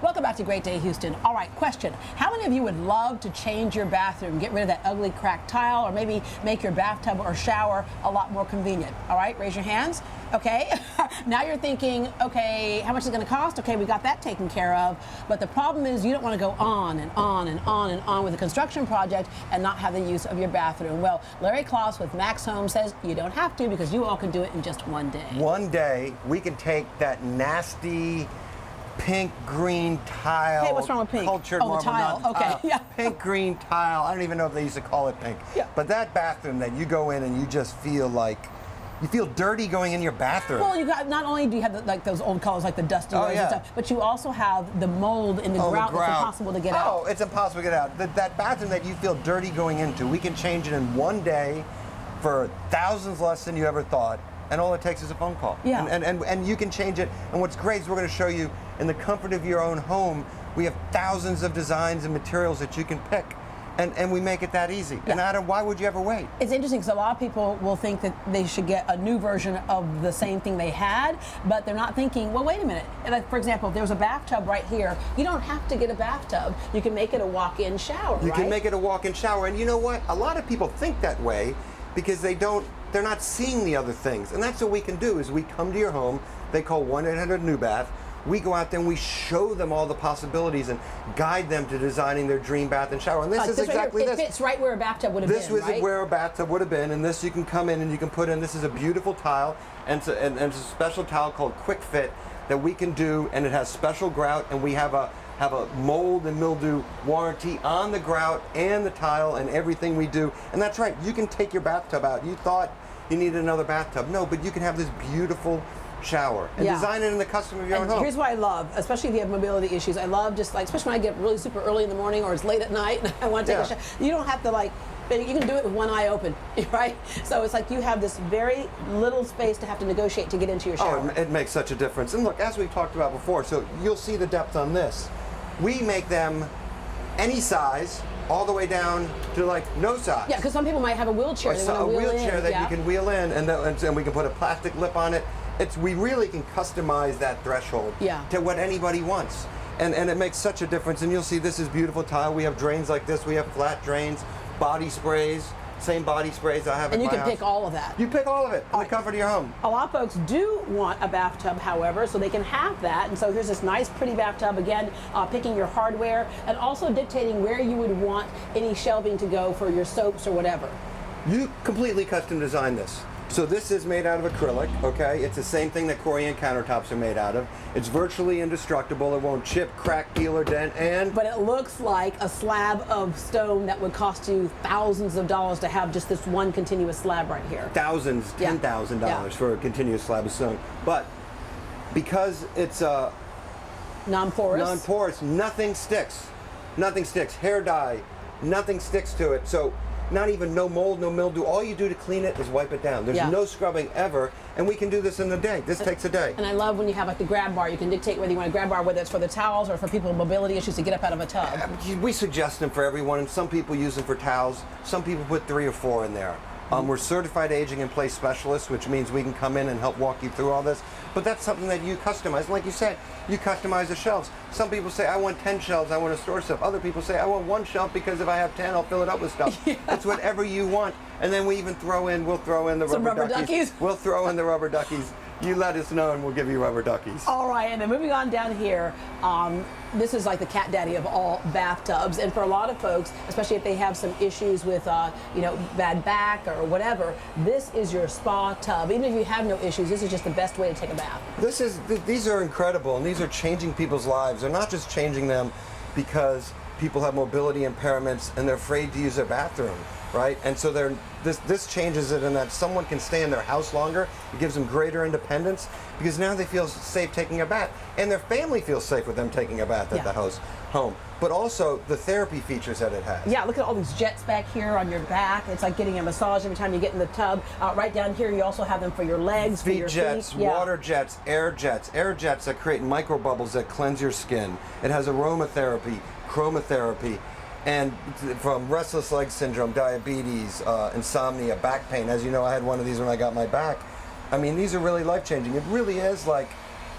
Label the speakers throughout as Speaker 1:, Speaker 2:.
Speaker 1: Welcome back to Great Day Houston. All right, question. How many of you would love to change your bathroom, get rid of that ugly cracked tile, or maybe make your bathtub or shower a lot more convenient? All right, raise your hands. Okay, now you're thinking, okay, how much is it going to cost? Okay, we got that taken care of. But the problem is you don't want to go on and on and on and on with a construction project and not have the use of your bathroom. Well, Larry Closs with Max Home says you don't have to, because you all can do it in just one day.
Speaker 2: One day, we can take that nasty pink green tile.
Speaker 1: Hey, what's wrong with pink?
Speaker 2: Cultured
Speaker 1: marble, tile.
Speaker 2: not the
Speaker 1: Okay,
Speaker 2: tile.
Speaker 1: yeah.
Speaker 2: Pink green tile. I don't even know if they used to call it pink.
Speaker 1: Yeah.
Speaker 2: But that bathroom that you go in and you just feel like you feel dirty going in your bathroom.
Speaker 1: Well, you got, not only do you have like those old colors like the dusty rose and stuff, but you also have the mold in the grout that's impossible to get out.
Speaker 2: Oh, it's impossible to get out. That bathroom that you feel dirty going into, we can change it in one day for thousands less than you ever thought. And all it takes is a phone call.
Speaker 1: Yeah.
Speaker 2: And you can change it. And what's great is we're going to show you in the comfort of your own home, we have thousands of designs and materials that you can pick. And we make it that easy. Yeah. And Adam, why would you ever wait?
Speaker 1: It's interesting because a lot of people will think that they should get a new version of the same thing they had, but they're not thinking, well, wait a minute. Like, for example, if there's a bathtub right here, you don't have to get a bathtub. You can make it a walk-in shower,
Speaker 2: You can make it a walk-in shower. And you know what? A lot of people think that way because they're not seeing the other things. And that's what we can do is we come to your home, they call 1-800-NEW-BATH, we go out there and we show them all the possibilities and guide them to designing their dream bath and shower. And this is exactly this.
Speaker 1: It fits right where a bathtub would have been,
Speaker 2: This was
Speaker 1: right?
Speaker 2: where a bathtub would have been, and this you can come in and you can put in. This is a beautiful tile, and it's a special tile called Quick Fit that we can do, and it has special grout, and we have a mold and mildew warranty on the grout and the tile and everything we do. And that's right, you can take your bathtub out. You thought you needed another bathtub. No, but you can have this beautiful shower and design it in the custom of your own home.
Speaker 1: Here's what I love, especially if you have mobility issues. I love just like, especially when I get really super early in the morning or it's late at night and I want to take a shower. You don't have to like, you can do it with one eye open, right? So it's like you have this very little space to have to negotiate to get into your shower.
Speaker 2: Oh, it makes such a difference. And look, as we've talked about before, so you'll see the depth on this. We make them any size, all the way down to like no size.
Speaker 1: Yeah, because some people might have a wheelchair.
Speaker 2: A wheelchair that you can wheel in, and we can put a plastic lip on it. We really can customize that threshold to what anybody wants. And it makes such a difference. And you'll see this is beautiful tile. We have drains like this. We have flat drains, body sprays, same body sprays I have in my house.
Speaker 1: And you can pick all of that.
Speaker 2: You pick all of it in the comfort of your home.
Speaker 1: A lot of folks do want a bathtub, however, so they can have that. And so here's this nice, pretty bathtub, again, picking your hardware and also dictating where you would want any shelving to go for your soaps or whatever.
Speaker 2: You completely custom designed this. So this is made out of acrylic, okay? It's the same thing that Corian countertops are made out of. It's virtually indestructible. It won't chip, crack, peel, or dent, But it looks like a slab of stone that would cost you thousands of dollars to have just this one continuous slab right here. Thousands, $10,000 for a continuous slab of stone. But because it's non-porous, nothing sticks. Nothing sticks. Hair dye, nothing sticks to it. So not even no mold, no mildew. All you do to clean it is wipe it down. There's no scrubbing ever, and we can do this in a day. This takes a day. And I love when you have like the grab bar. You can dictate whether you want a grab bar, whether it's for the towels or for people with mobility issues to get up out of a tub. We suggest them for everyone, and some people use them for towels. Some people put 3 or 4 in there. We're certified aging in place specialists, which means we can come in and help walk you through all this. But that's something that you customize. And like you said, you customize the shelves. Some people say, I want 10 shelves, I want to store stuff. Other people say, I want 1 shelf because if I have 10, I'll fill it up with stuff. It's whatever you want. And then we even we'll throw in the rubber duckies. We'll throw in the rubber duckies. You let us know and we'll give you rubber duckies. All right, and then moving on down here, this is like the cat daddy of all bathtubs. And for a lot of folks, especially if they have some issues with, bad back or whatever, this is your spa tub. Even if you have no issues, this is just the best way to take a bath. These are incredible, and these are changing people's lives. They're not just changing them because people have mobility impairments and they're afraid to use their bathroom, right? And so this changes it in that someone can stay in their house longer. It gives them greater independence because now they feel safe taking a bath, and their family feels safe with them taking a bath at the home. But also the therapy features that it has. Yeah, look at all these jets back here on your back. It's like getting a massage every time you get in the tub. Right down here, you also have them for your legs, for your feet. Water jets, air jets that create micro bubbles that cleanse your skin. It has aromatherapy, chromotherapy, and from restless leg syndrome, diabetes, insomnia, back pain. As you know, I had one of these when I got my back. I mean, these are really life-changing. It really is like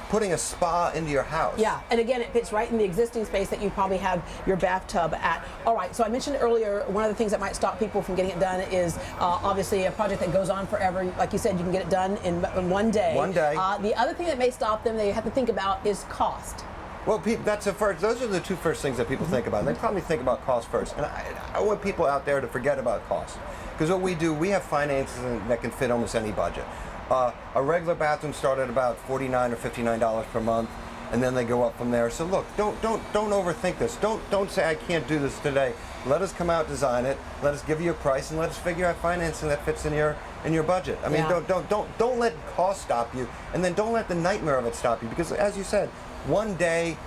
Speaker 2: putting a spa into your house.
Speaker 1: Yeah, and again, it fits right in the existing space that you probably have your bathtub at. All right, so I mentioned earlier, one of the things that might stop people from getting it done is obviously a project that goes on forever. Like you said, you can get it done in one day.
Speaker 2: One day.
Speaker 1: The other thing that may stop them, they have to think about, is cost.
Speaker 2: Well, that's the first. Those are the two first things that people think about. They probably think about cost first, and I want people out there to forget about cost, because what we do, we have finances that can fit almost any budget. A regular bathroom start at about $49 or $59 per month, and then they go up from there. So look, don't overthink this. Don't say I can't do this today. Let us come out, design it. Let us give you a price, and let us figure out financing that fits in your budget. I mean, don't let cost stop you, and then don't let the nightmare of it stop you, because as you said, one day,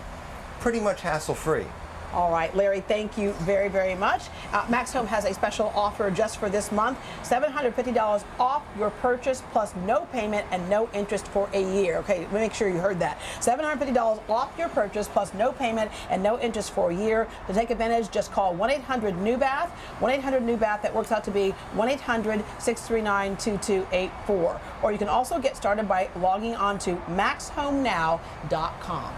Speaker 2: pretty much hassle-free.
Speaker 1: All right, Larry, thank you very, very much. MaxHome has a special offer just for this month, $750 off your purchase plus no payment and no interest for a year. Okay, make sure you heard that. $750 off your purchase plus no payment and no interest for a year. To take advantage, just call 1-800-NEW-BATH, 1-800-NEW-BATH. That works out to be 1-800-639-2284. Or you can also get started by logging on to MaxHomeNow.com.